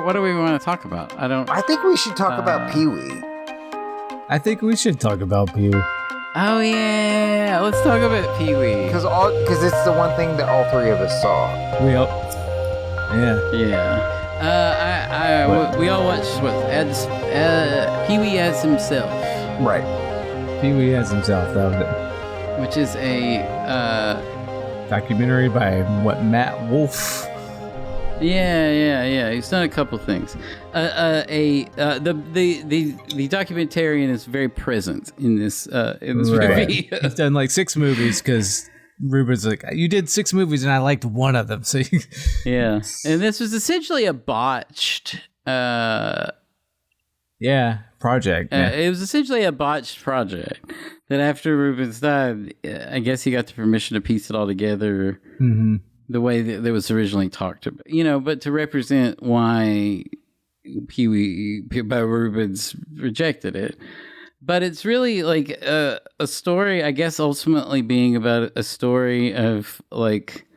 What do we want to talk about? I think we should talk about Pee-wee. I think we should talk about Pee-wee. Oh yeah, let's talk about Pee-wee. Because it's the one thing that all three of us saw. We all watched Pee-wee as himself. Right. Pee-wee as himself. That was it. Which is a documentary by Matt Wolf. Yeah. He's done a couple things. The documentarian is very present in this movie. He's done like 6 movies because Ruben's like, you did 6 movies and I liked one of them. So yeah, and this was essentially a botched. Project. Yeah. It was essentially a botched project that after Rubens died, I guess he got the permission to piece it all together. Mm-hmm. The way that it was originally talked about, but to represent why Pee-wee by Rubens rejected it. But it's really like a story, I guess, ultimately being about a story of like,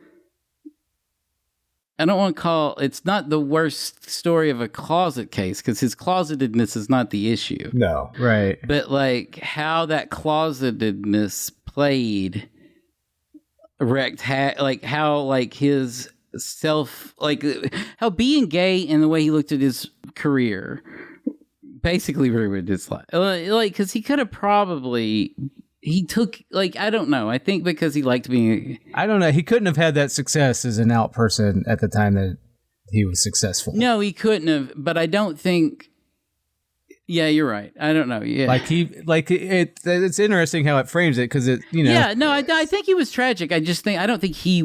I don't want to call it's not the worst story of a closet case because his closetedness is not the issue. No. Right. But like how that closetedness played how his self, like how being gay and the way he looked at his career basically ruined his life. Because he could have he took, I don't know. I think because he liked being... I don't know. He couldn't have had that success as an out person at the time that he was successful. No, he couldn't have. But I don't think... Yeah, you're right. I don't know. Yeah, it's interesting how it frames it because Yeah, no, I think he was tragic. I don't think he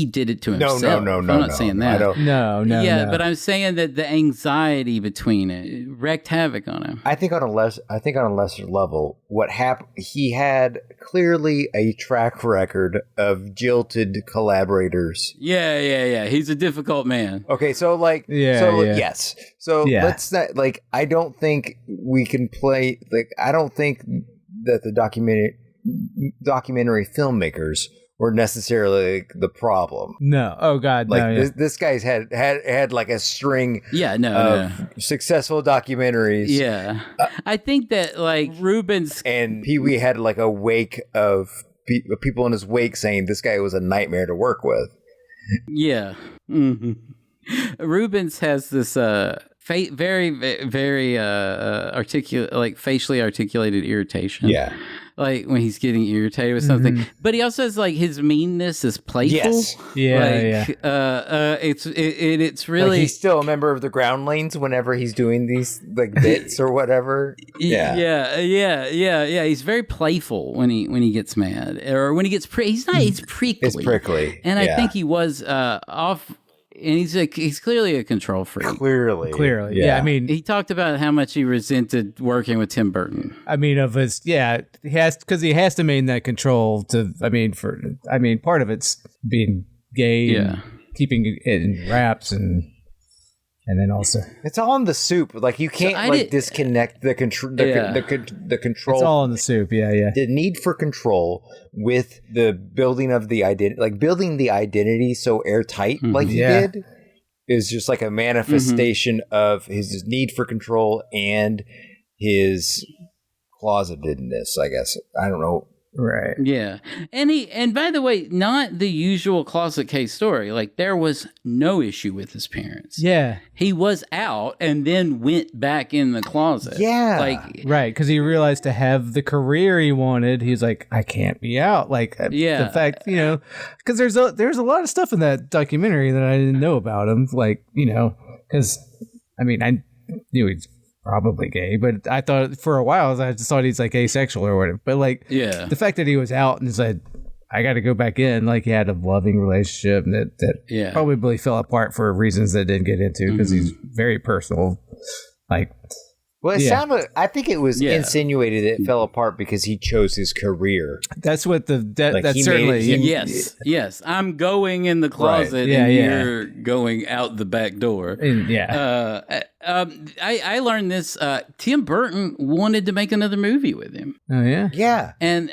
did it to himself. No. I'm not saying that. No. Yeah, but I'm saying that the anxiety between it wreaked havoc on him. I think on a lesser level, what happened? He had clearly a track record of jilted collaborators. Yeah. He's a difficult man. Okay, so yes. So let's not I don't think we can play I don't think that the documentary filmmakers were necessarily the problem. No. Oh God. No, this guy's had like a string of successful documentaries. Yeah. I think that Rubens and Pee-wee had like a wake of people in his wake saying this guy was a nightmare to work with. Yeah. Mm-hmm. Rubens has this very, very articulate, facially articulated irritation. Yeah. Like when he's getting irritated with something, but he also has his meanness is playful. Yes. Yeah. It's really he's still a member of the Groundlings whenever he's doing these bits or whatever. Yeah. He's very playful when he gets mad or when he gets he's prickly. It's prickly, and I think he was off. And he's clearly a control freak. Clearly. Yeah. I mean, he talked about how much he resented working with Tim Burton. I mean, he has to maintain that control part of it's being gay and keeping it in wraps and then also it's all in the soup. You can't disconnect the control. It's all in the soup. Yeah. The need for control with the building of the identity, building the identity so airtight, he did, is just a manifestation of his need for control and his closetedness. I guess I don't know. Right. Yeah. And by the way, not the usual closet case story. There was no issue with his parents. Yeah. He was out and then went back in the closet. Yeah. Right. Because he realized to have the career he wanted, he's like, I can't be out. The fact, because there's a lot of stuff in that documentary that I didn't know about him. Because, I knew he's probably gay, but I thought for a while I just thought he's asexual or whatever. But the fact that he was out and said, I got to go back in, he had a loving relationship and that probably fell apart for reasons that didn't get into because he's very personal. Well, it sounded. I think it was insinuated that it fell apart because he chose his career. That's what that's certainly. Yes. I'm going in the closet, and you're going out the back door. And, I learned this. Tim Burton wanted to make another movie with him. Oh yeah, Yeah. And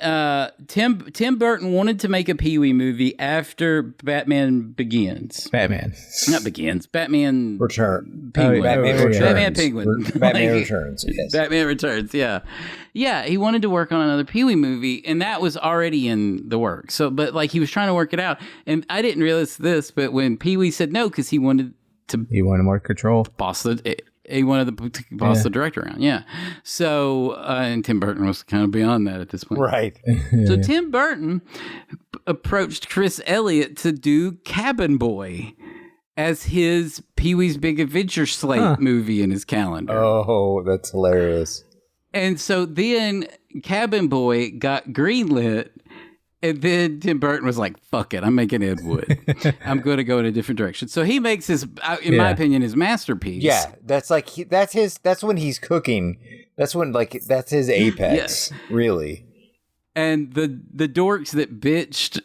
Tim Burton wanted to make a Pee-wee movie after Batman Begins. Not Begins. Batman Return. Penguin. Batman Returns. Batman Penguin. Batman Returns. Yes. Batman Returns. Yeah, yeah. He wanted to work on another Pee-wee movie, and that was already in the works. So, but like he was trying to work it out, and I didn't realize this, but when Pee-wee said no because he wanted more control. He wanted to boss the director around. Yeah. So, and Tim Burton was kind of beyond that at this point. Right. So Tim Burton approached Chris Elliott to do Cabin Boy as his Pee-wee's Big Adventure slate movie in his calendar. Oh, that's hilarious. And so then Cabin Boy got greenlit. And then Tim Burton was like, fuck it, I'm making Ed Wood. I'm going to go in a different direction. So he makes his, in my opinion, his masterpiece. Yeah, that's like, that's when he's cooking. That's when, like, that's his apex, really. And the dorks that bitched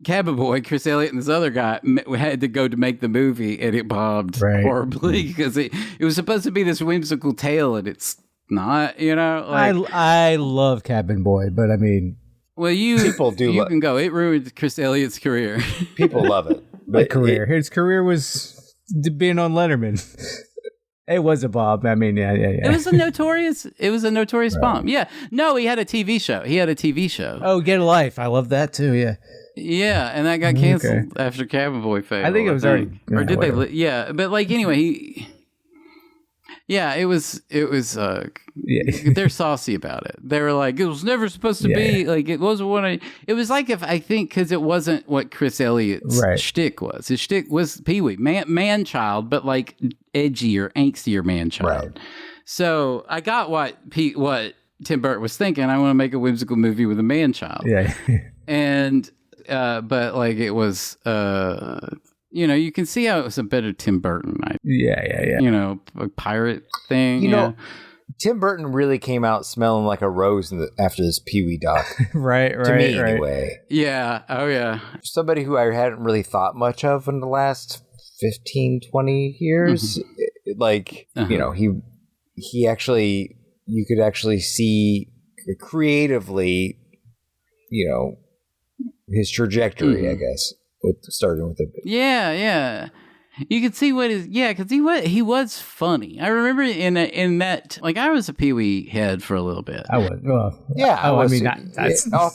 Cabin Boy, Chris Elliott and this other guy, had to go to make the movie, and it bombed horribly because it was supposed to be this whimsical tale, and it's not, you know? Like, I love Cabin Boy, but I mean... Well, you can go. It ruined Chris Elliott's career. People love it. But his career was being on Letterman. It was a bomb. I mean, yeah. It was a notorious bomb. Yeah. No, he had a TV show. Oh, Get a Life. I love that too. Yeah. Yeah, and that got canceled after Cabin Boy failed. I think it was already. Or did they? Yeah, but like anyway, it was. They're saucy about it. They were like, it was never supposed to be like it wasn't what it was like if I think because it wasn't what Chris Elliott's shtick was. His shtick was Pee-wee, man child, but like edgier, angstier man child. Right. So I got what Tim Burton was thinking. I want to make a whimsical movie with a man child. Yeah. And but like it was you know, you can see how it was a better Tim Burton. Yeah. You know, a pirate thing. You know, Tim Burton really came out smelling like a rose after this Pee-wee doc. right. To me, anyway. Yeah. Oh, yeah. Somebody who I hadn't really thought much of in the last 15, 20 years. Like, you know, he actually, you could actually see creatively, you know, his trajectory, I guess. Starting with yeah. You could see because he was funny. I remember in that, like I was a Pee-wee head for a little bit. I was. Well, yeah. I mean, that's all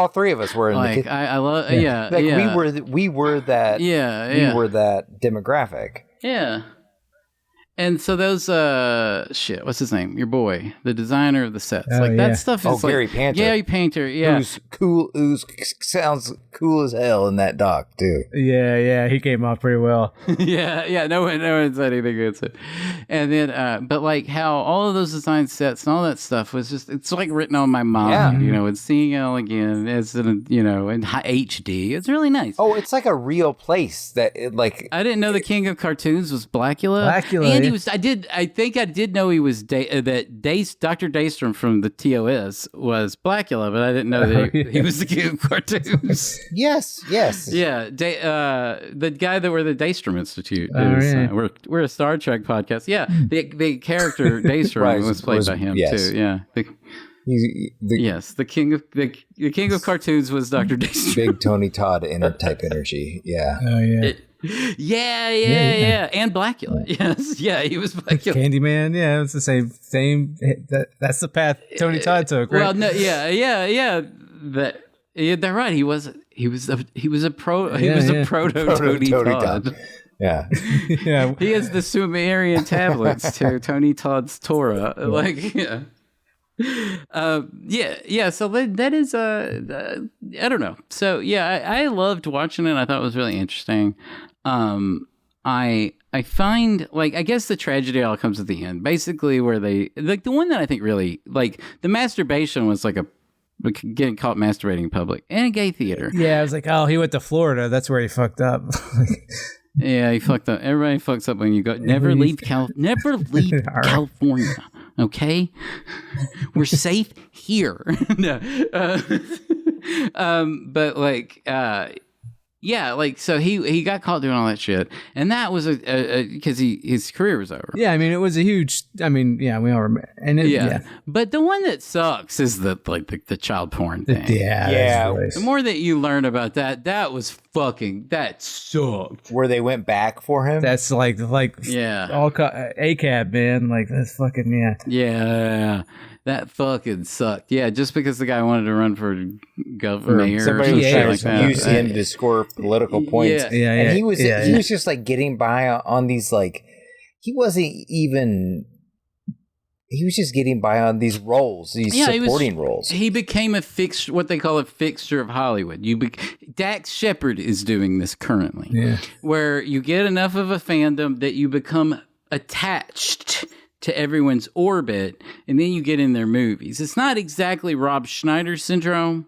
three of us were in like I love like we were that we were that demographic. Yeah. And so those what's his name? Your boy, the designer of the sets. That stuff is like Gary Panter. Gary Panter, yeah. Who's sounds cool as hell in that doc too. Yeah, he came off pretty well. yeah, no one said anything against it. And then but like how all of those design sets and all that stuff was just it's like written on my mind, you know, and seeing it all again as in HD. It's really nice. Oh, it's like a real place that I didn't know the king of cartoons was Blackula. And he was. I think I did know he was Dr. Daystrom from the TOS was Blackula, but I didn't know that he was the king of cartoons. Yes. Yeah, the guy that we're the Daystrom Institute. We're a Star Trek podcast. Yeah, the character Daystrom was played by him too. Yeah. The king of cartoons was Dr. Daystrom. Big Tony Todd type energy. Yeah. Oh yeah. Yeah, and Blackula. Yes, yeah, he was Blackula. Candyman, yeah, it's the same. That's the path Tony Todd took, right? Well, no, yeah. They're right. He was a proto Tony Todd. Yeah. He has the Sumerian tablets to Tony Todd's Torah. So that is I don't know. So I loved watching it. I thought it was really interesting. I find I guess the tragedy all comes at the end, basically where they the one that I think really the masturbation was getting caught masturbating in public in a gay theater. Yeah, I was like, oh, he went to Florida. That's where he fucked up. Yeah, he fucked up. Everybody fucks up when you go. Never leave California. Okay, we're safe here. No, but Yeah, like so he got caught doing all that shit, and that was because his career was over. Yeah, I mean it was a huge. I mean, yeah, we all remember. And But the one that sucks is the child porn thing. Yeah. The more that you learn about that was that sucked. Where they went back for him. That's all ACAB, man. Like that's fucking Yeah. That fucking sucked. Yeah, just because the guy wanted to run for governor, somebody was trying to use him to score political points. And he was just like getting by on these like he was just getting by on these roles, these supporting roles. He became what they call a fixture of Hollywood. Dax Shepard is doing this currently, where you get enough of a fandom that you become attached to everyone's orbit, and then you get in their movies. It's not exactly Rob Schneider syndrome.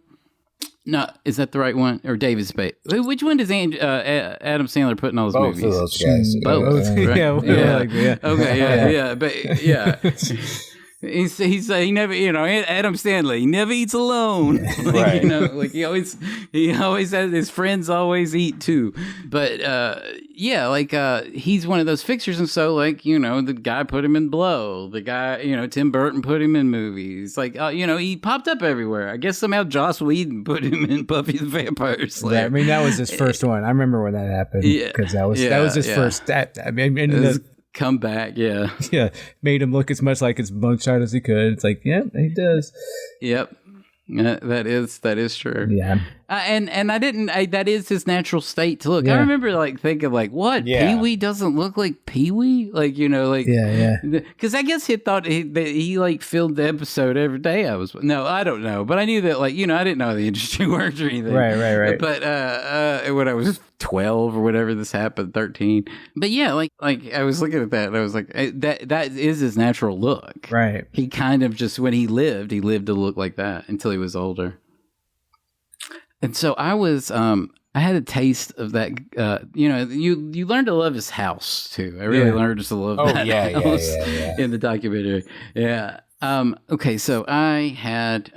No, is that the right one? Or David Spade? Which one does Adam Sandler put in all his movies? Both of those guys. Both. Right? Yeah. Okay, yeah. But yeah. He never, Adam Sandler, he never eats alone. Right. He always has his friends always eat too. But he's one of those fixtures, and so the guy put him in Blow. The guy, Tim Burton put him in movies. He popped up everywhere. I guess somehow Joss Whedon put him in Buffy the Vampire Slayer. Yeah, I mean that was his first one. I remember when that happened. Yeah, because that was his first. Come back, yeah. Yeah, made him look as much like his mugshot as he could. It's like, yeah, he does. Yep. That is true. Yeah. And that is his natural state to look. Yeah. I remember thinking what? Yeah. Pee-wee doesn't look like Pee-wee? Because I guess he thought that he filmed the episode every day. I don't know. But I knew that I didn't know how the industry worked or anything. Right. But when I was 12 or whatever this happened, 13. But yeah, I was looking at that and I was like, that is his natural look. Right. He kind of just, when he lived to look like that until he was older. And so I had a taste of that. You learn to love his house too. I really learned to love that house in the documentary. Yeah. Okay. So I had,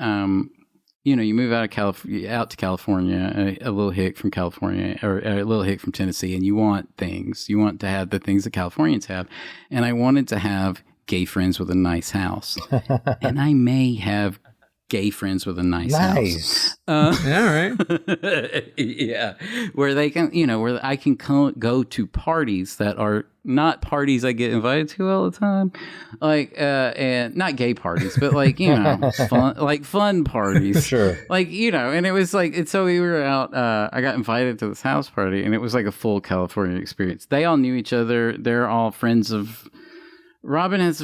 you move out to California, a little hick from California or a little hick from Tennessee, and you want things. You want to have the things that Californians have. And I wanted to have gay friends with a nice house. And I may have gay friends with a nice house. All right. Yeah. Where they can, where I can go to parties that are not parties I get invited to all the time. And not gay parties, but fun parties. Sure. And it was and so we were out, I got invited to this house party, and it was like a full California experience. They all knew each other. They're all friends of, Robin has